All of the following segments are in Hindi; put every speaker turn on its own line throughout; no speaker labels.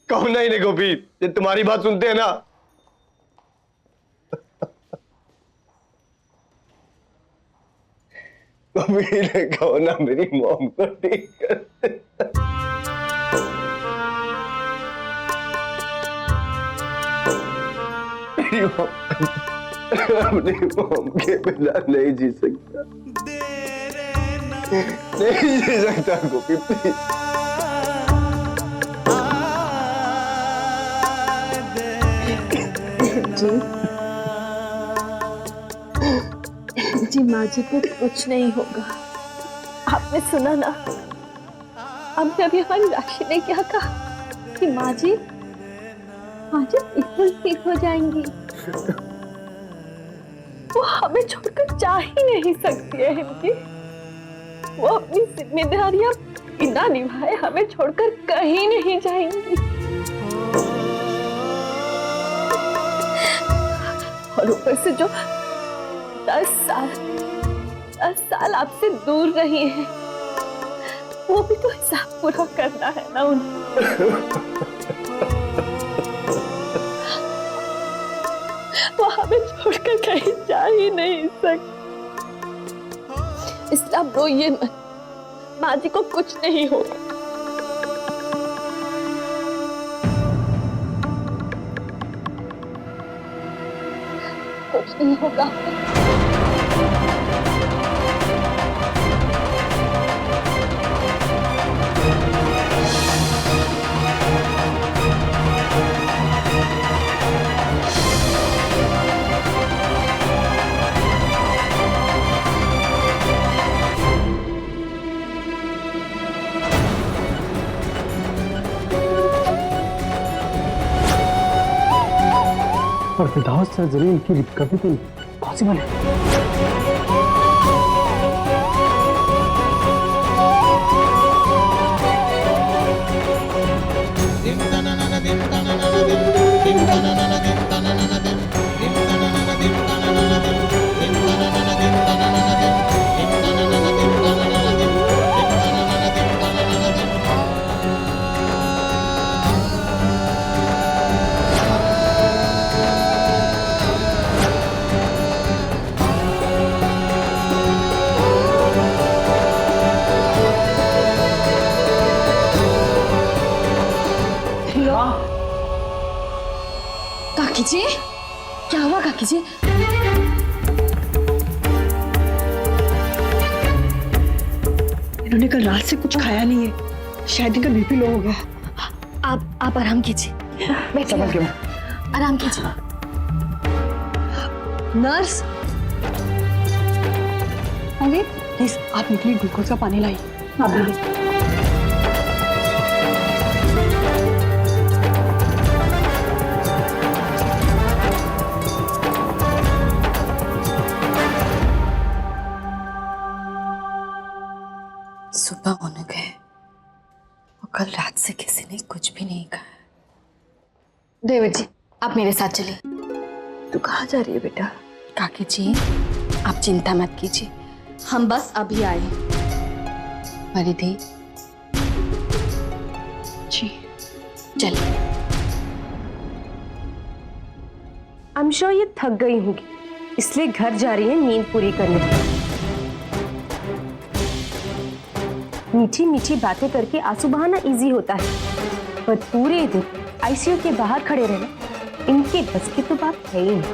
कहो ना इन्हें गोपी, ये तुम्हारी बात सुनते हैं ना। गोपी ने कहो ना मेरी मॉम को ठीक कर। मेरी मॉम अपनी मॉम के बिना नहीं जी सकता, नहीं जी सकता गोपी, प्लीज।
जी जी, माँ जी को कुछ नहीं होगा। आपने सुना ना, हमने अभी हमारी राशि ने क्या कहा कि माँ जी बिल्कुल ठीक हो जाएंगी। वो हमें छोड़कर जा ही नहीं सकती है हिंदी। वो अपनी जिम्मेदारियां बिना निभाए हमें छोड़कर कहीं नहीं जाएंगी। और ऊपर से जो 10 साल आपसे दूर रही है, वो भी तो हिसाब पूरा करना है ना उन्हें। वो हमें छोड़कर कहीं जा ही नहीं सकती। इसलिए आप रोइए मत, माँ जी को कुछ नहीं होगा। कुछ नहीं होगा।
और विदाउट सर्जरी इनकी रिकवरी तो पॉसिबल है।
काकी जी, क्या हुआ काकी जी?
इन्होंने कल रात से कुछ खाया नहीं है, शायद इनका बीपी लो हो गया।
आप आराम कीजिए, बैठिए, आराम कीजिए।
नर्स, अरे प्लीज आप निकली ग्लूकोज का पानी लाई। हाँ
सुबह होने गए और कल रात से किसी ने कुछ भी नहीं कहा। देवर जी, आप मेरे साथ चलिए।
तू कहाँ जा रही है बेटा?
काकी जी, आप चिंता मत कीजिए, हम बस अभी आए। परिधि
जी
चलिए।
आई एम श्योर ये थक गई होगी, इसलिए घर जा रही है नींद पूरी करने। मीठी मीठी बातें करके आंसू बहाना इजी होता है, पर पूरे दिन आईसीयू के बाहर खड़े रहना इनके बस की तो बात है ही नहीं।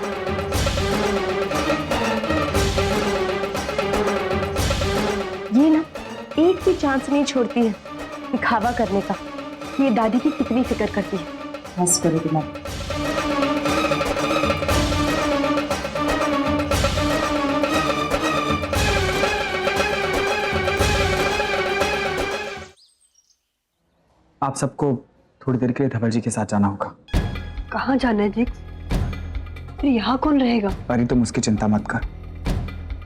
ये ना एक भी चांस नहीं छोड़ती है दिखावा करने का। ये दादी की कितनी फिक्र करती है।
बस करो दिमाग।
आप सबको थोड़ी देर के लिए धवल जी के साथ जाना होगा।
कहाँ जाना है जी? फिर यहाँ कौन रहेगा?
परी तुम उसकी चिंता मत कर,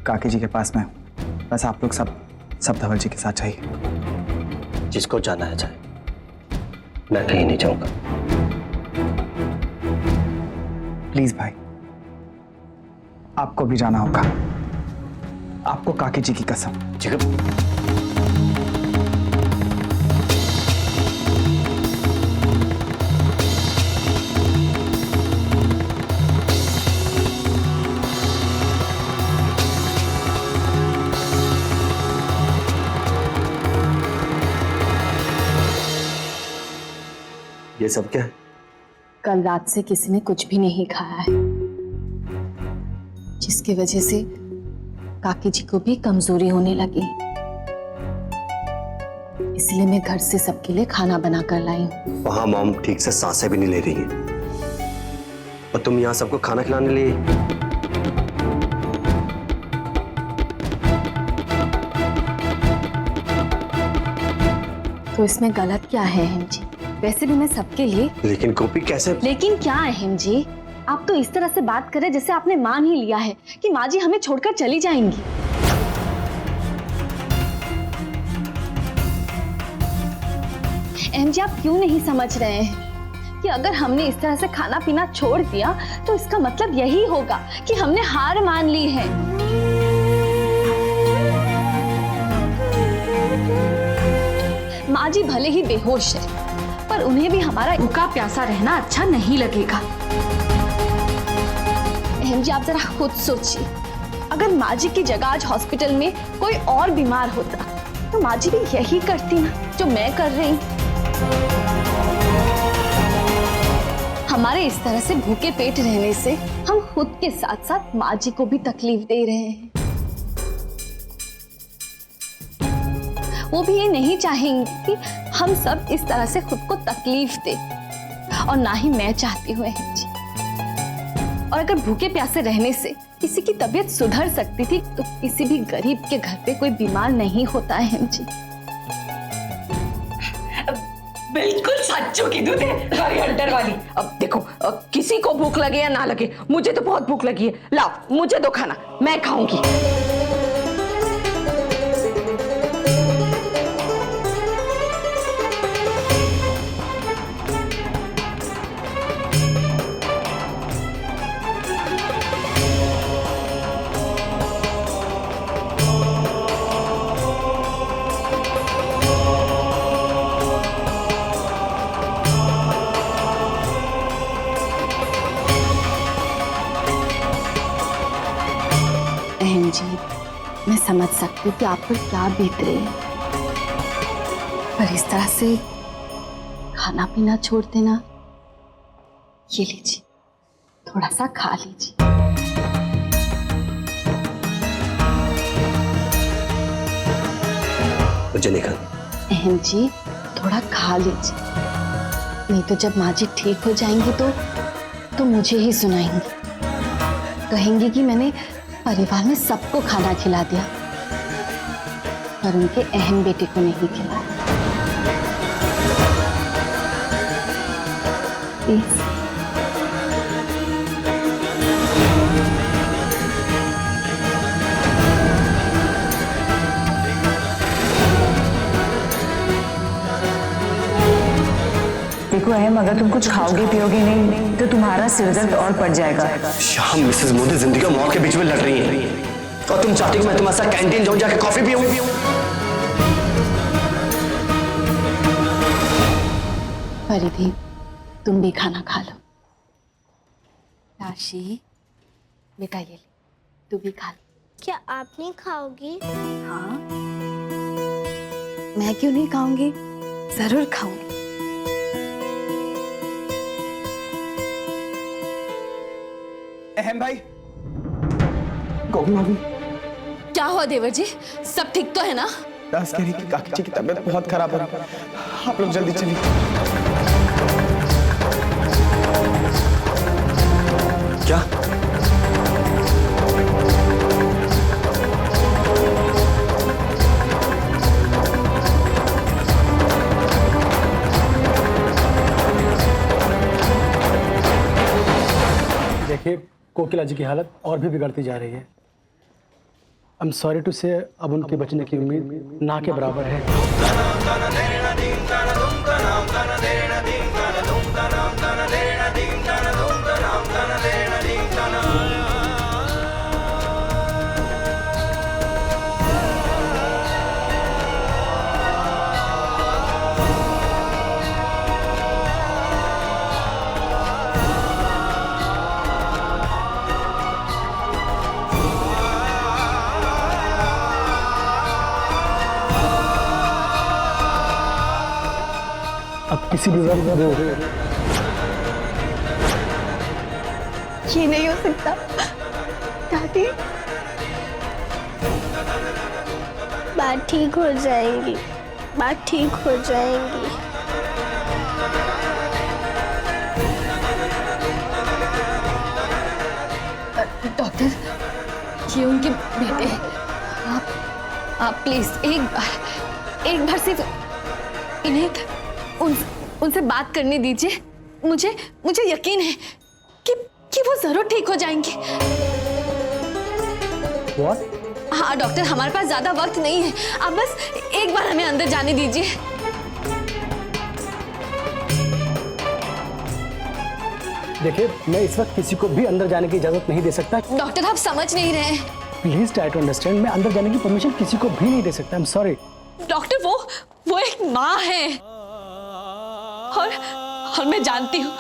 काकी जी के पास मैं हूँ। बस आप लोग सब धवल जी के साथ चाहिए।
जिसको जाना है जाए, मैं कहीं नहीं जाऊंगा।
प्लीज भाई, आपको भी जाना होगा, आपको काकी जी की कसम।
ये सब क्या है?
कल रात से किसी ने कुछ भी नहीं खाया है, जिसकी वजह से काकी जी को भी कमजोरी होने लगी। इसलिए मैं घर से सबके लिए खाना बना कर लाई हूँ।
वहां मॉम ठीक से सांसें भी नहीं ले रही है और तुम यहाँ सबको खाना खिलाने लिए।
तो इसमें गलत क्या है अहम जी? वैसे भी मैं सबके लिए।
लेकिन गोपी कैसे?
लेकिन क्या अहम जी, आप तो इस तरह से बात करें जैसे आपने मान ही लिया है कि माँ जी हमें छोड़कर चली जाएंगी। अहम जी, आप क्यों नहीं समझ रहे हैं कि अगर हमने इस तरह से खाना पीना छोड़ दिया तो इसका मतलब यही होगा कि हमने हार मान ली है। माँ जी भले ही बेहोश है, पर उन्हें भी हमारा भूखा प्यासा रहना अच्छा नहीं लगेगा। अहम जी, आप जरा खुद सोचिए, अगर माँ जी की जगह आज हॉस्पिटल में कोई और बीमार होता तो माँ जी भी यही करती ना जो मैं कर रही हूँ। हमारे इस तरह से भूखे पेट रहने से हम खुद के साथ साथ माँ जी को भी तकलीफ दे रहे हैं। वो भी ये नहीं चाहेंगे कि हम सब इस तरह से खुद को तकलीफ दे, और ना ही मैं चाहती हूँ अहम जी। और अगर भूखे प्यासे रहने से किसी की तबीयत सुधर सकती थी तो किसी भी गरीब के घर पे कोई बीमार नहीं होता है अहम जी।
बिल्कुल सच्चो की दूध है हरी हंटर वाली। अब देखो, किसी को भूख लगे या ना लगे, मुझे तो बहुत भूख लगी है। लाओ मुझे दो खाना, मैं खाऊंगी।
अहम जी, मैं समझ सकती हूँ कि आप पर क्या बीत रही है, पर इस तरह से खाना पीना छोड़ देना। ये लीजिए, थोड़ा सा खा लीजिए।
मुझे नहीं खाना।
अहम जी, थोड़ा खा लीजिए, नहीं तो जब माँ जी ठीक हो जाएंगी तो मुझे ही सुनाएंगी, कहेंगी कि मैंने परिवार में सबको खाना खिला दिया पर उनके अहम बेटे को नहीं खिलाया। प्लीज।
देखो अहम, अगर तुम कुछ खाओगे पियोगे नहीं तो तुम्हारा सिरदर्द और बढ़ जाएगा।
शाम मिसेस मोदी जिंदगी और मौत के बीच में लड़ रही है और तुम चाहती हो मैं तुम्हारे साथ कैंटीन जाऊं, जाके कॉफी पीऊं।
परिधि, तुम भी खाना खा लो। राशि, बेटा ये ले, तू भी खा लो।
क्या आप नहीं खाओगी?
हाँ, मैं क्यों नहीं खाऊंगी, जरूर खाऊंगी।
अहम भाई, गोपी भाभी,
क्या हुआ देवर जी, सब ठीक तो है ना?
दास कह रही कि काकी जी की तबीयत बहुत खराब है, आप लोग जल्दी चलिए।
क्या?
देखिए, कोकिला जी की हालत और भी बिगड़ती जा रही है। आई एम सॉरी टू से, अब उनके बचने की उम्मीद ना के बराबर है। अब किसी भी वक्त वो
ये नहीं हो सकता दादी।
बात ठीक हो जाएगी, बात ठीक हो जाएगी।
डॉक्टर, ये उनके बेटे हैं। आप प्लीज एक बार सिर्फ इन्हें उनसे बात करने दीजिए। मुझे यकीन है कि वो जरूर ठीक हो जाएंगे।
What?
हाँ डॉक्टर, हमारे पास ज्यादा वक्त नहीं है, आप बस एक बार हमें अंदर जाने दीजिए।
देखिए, मैं इस वक्त किसी को भी अंदर जाने की इजाजत नहीं दे सकता।
डॉक्टर, आप समझ नहीं रहे हैं।
Please try to understand. मैं अंदर जाने की परमिशन किसी को भी नहीं दे सकता। I am sorry.
डॉक्टर, वो एक माँ है और मैं जानती हूँ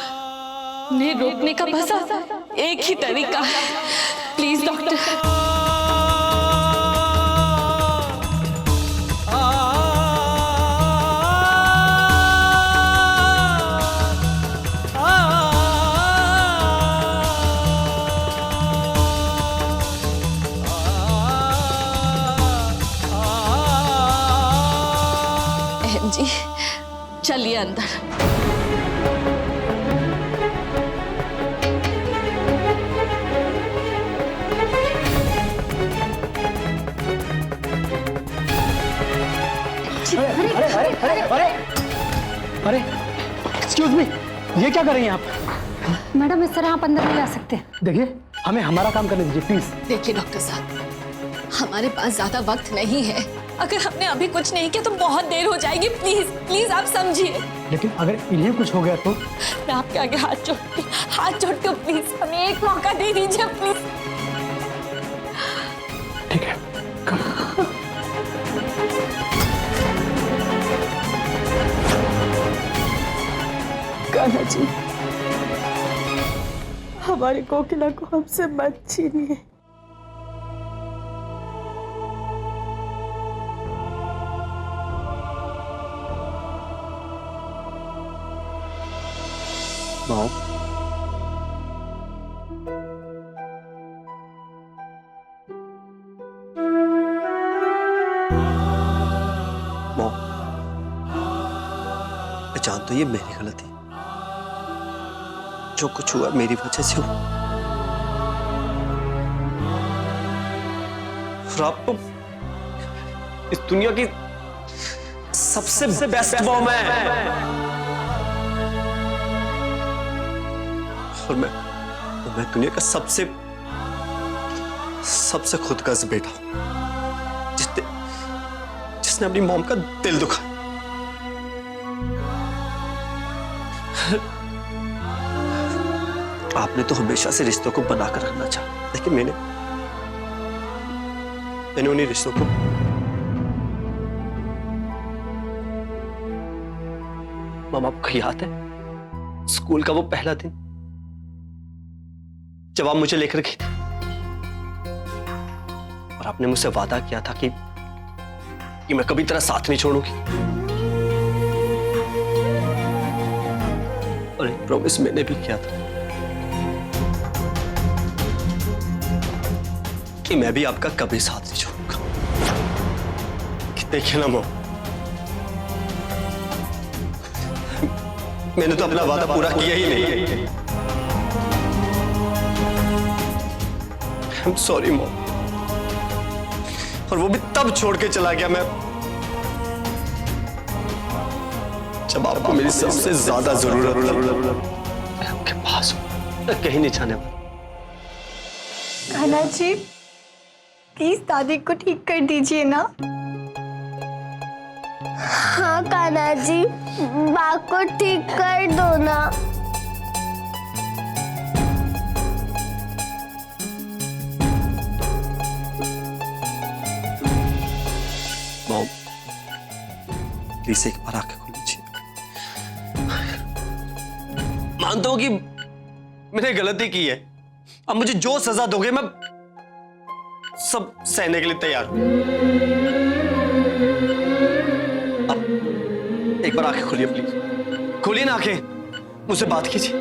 उन्हें रोकने का बस एक ही तरीका है। Please doctor. जी चलिए अंदर।
अरे एक्सक्यूज मी, ये क्या कर रही हैं आप?
मैडम, इस तरह आप अंदर नहीं आ सकते।
देखिए, हमें हमारा काम करने दीजिए प्लीज।
देखिए डॉक्टर साहब, हमारे पास ज्यादा वक्त नहीं है। अगर हमने अभी कुछ नहीं किया तो बहुत देर हो जाएगी। प्लीज प्लीज आप समझिए।
लेकिन अगर इन्हें कुछ हो गया तो?
मैं आपके आगे हाथ जोड़ती हूँ, प्लीज हमें एक मौका दे दीजिए प्लीज।
ठीक है,
कान्हा जी, हमारी कोकिला को हमसे मत छीनिए।
मॉम, मैं जानता हूं ये मेरी गलती, जो कुछ हुआ मेरी वजह से हुआ। और आप इस दुनिया की सबसे बेस्ट मॉम है। और मैं दुनिया का सबसे खुदगर्ज बेटा हूं, जिसने अपनी मॉम का दिल दुखाया। आपने तो हमेशा से रिश्तों को बनाकर रखना चाहा, लेकिन मैंने उन्हीं रिश्तों को मॉम, आपको याद है स्कूल का वो पहला दिन जब आप मुझे लेकर गई थी और आपने मुझसे वादा किया था कि मैं कभी तेरा साथ नहीं छोड़ूंगी, और एक प्रॉमिस मैंने भी किया था कि मैं भी आपका कभी साथ नहीं छोड़ूंगा। कि देखिए ना मॉम, मैंने तो अपना वादा पूरा किया ही नहीं। I'm sorry मॉम, और वो भी तब छोड़ के चला गया मैं जब आपको मेरी सबसे ज्यादा जरूरत मैं आपके पास हूं, मैं कहीं नहीं जाने वाला।
कान्हा जी, प्लीज दादी को ठीक कर दीजिए ना।
हाँ कान्हा जी, बात को ठीक कर दो ना।
मॉम, प्लीज एक बार आंखें खोल लीजिए। मानता हूं कि मैंने गलती की है, अब मुझे जो सजा दोगे मैं सब सहने के लिए तैयार हूं। अब एक बार आंखें खोलिए प्लीज, खोलिए ना आंखें, मुझसे बात कीजिए।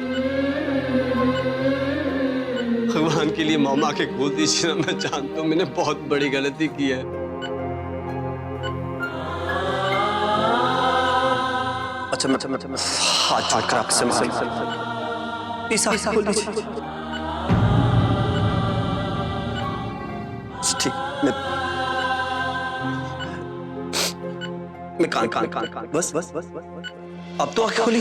भगवान के लिए मामा आंखें खोल दीजिए ना। मैं जानता हूं मैंने बहुत बड़ी गलती की है। अच्छा मैं हाथ जोड़कर आपसे प्लीज आंखें खोल दीजिए। ठीक, मैं कान बस अब तो आंखें खोली।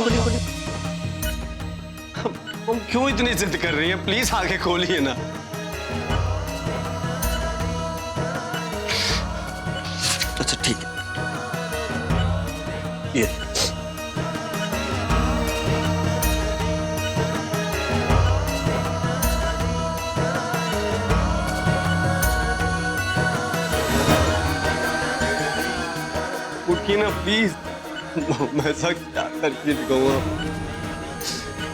हम क्यों इतनी जिद कर रही हैं? प्लीज आंखें खोलिए ना। अच्छा ठीक है, ये उठिए ना प्लीज। मैं ऐसा क्या करके दिखाऊंगा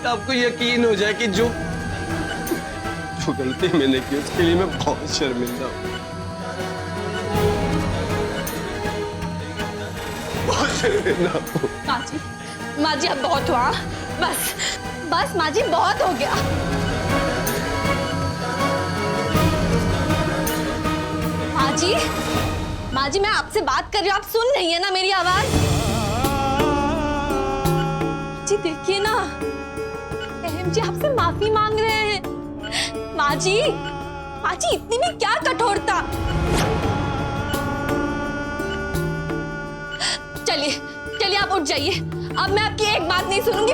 आपको यकीन हो जाए कि जो गलती मैंने की उसके लिए मैं बहुत शर्मिंदा हूं। बहुत शर्मिंदा हूं।
माँ जी अब बहुत हुआ। बस माँ जी बहुत हो गया। माँ जी मैं आपसे बात कर रही हूँ, आप सुन रही है ना मेरी आवाज? जी देखिए ना, अहम जी आपसे माफी मांग रहे हैं। माँ जी इतनी भी क्या कठोरता। चलिए आप उठ जाइए, अब मैं आपकी एक बात नहीं सुनूंगी।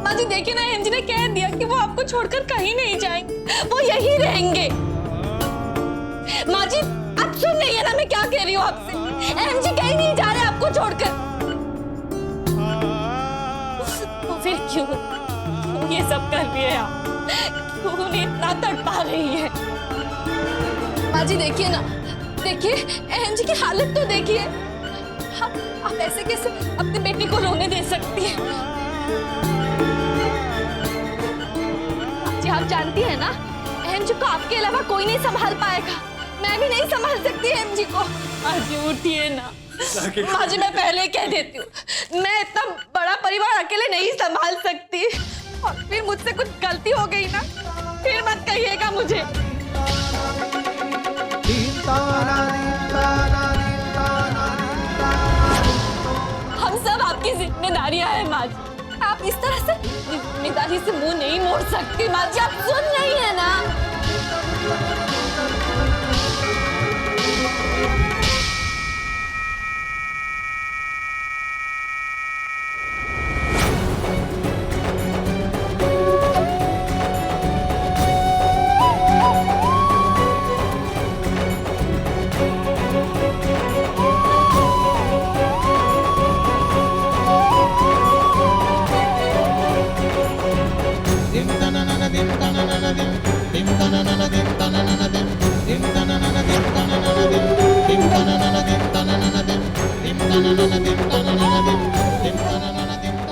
माँ जी देखिए ना, अहम जी ने कह दिया कि वो आपको छोड़कर कहीं नहीं जाएंगे, वो यहीं रहेंगे। माँ जी आप सुन रही है ना मैं क्या कह रही हूँ आपसे? अहम जी कहीं नहीं जा रहे आपको छोड़कर। तो फिर क्यों ये सब कर रही है आप? क्यों उन्हें इतना तड़पा रही है? माँ जी देखिए ना, अहम जी की हालत तो देखिए। आप ऐसे कैसे अपनी बेटी को रोने दे सकती है? आप जानती है ना, अहम जी को आपके अलावा कोई नहीं संभाल पाएगा। मैं भी नहीं संभाल सकती अहम जी को। माँ जी उठिए ना। माँ जी मैं पहले कह देती हूँ, मैं इतना बड़ा परिवार अकेले नहीं संभाल सकती। और फिर मुझसे कुछ गलती हो गई ना, फिर मत कहिएगा मुझे। हम सब आपकी जिम्मेदारियां हैं माँ जी। आप इस तरह से जिम्मेदारी से मुंह नहीं मोड़ सकती। माँ जी आप सुन रही है ना?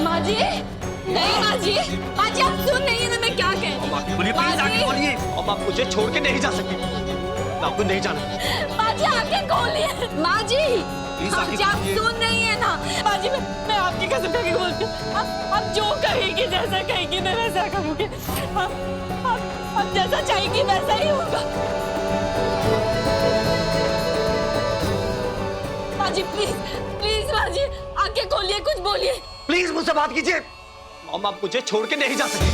माँ जी नहीं, माँ जी आप सुन नहीं है ना मैं क्या कह रही हूँ?
बोलिए प्लीज आंखें खोलिए। अब आप मुझे छोड़ के नहीं जा सकती, मैं आपको नहीं जाना।
माँ जी आंखें खोलिए। माँ जी आप सुन रही है ना? माँ जी मैं आपकी कसम खा के बोलती हूँ, आप जो कहेगी जैसा कहेगी मैं वैसा करूँगी। आप जैसा चाहेगी वैसा ही होगा। माँ जी प्लीज माँ जी आंखें खोलिए, कुछ बोलिए।
प्लीज मुझसे बात कीजिए। मॉम आप मुझे छोड़ के नहीं जा सकती।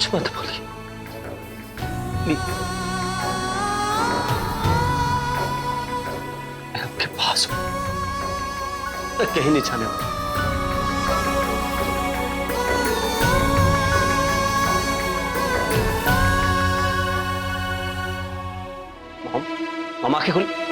कुछ मत बोलिए। प्लीज। मैं आपके पास हूं, मैं कहीं नहीं जाने वाला। मम, मम आंखें खुली।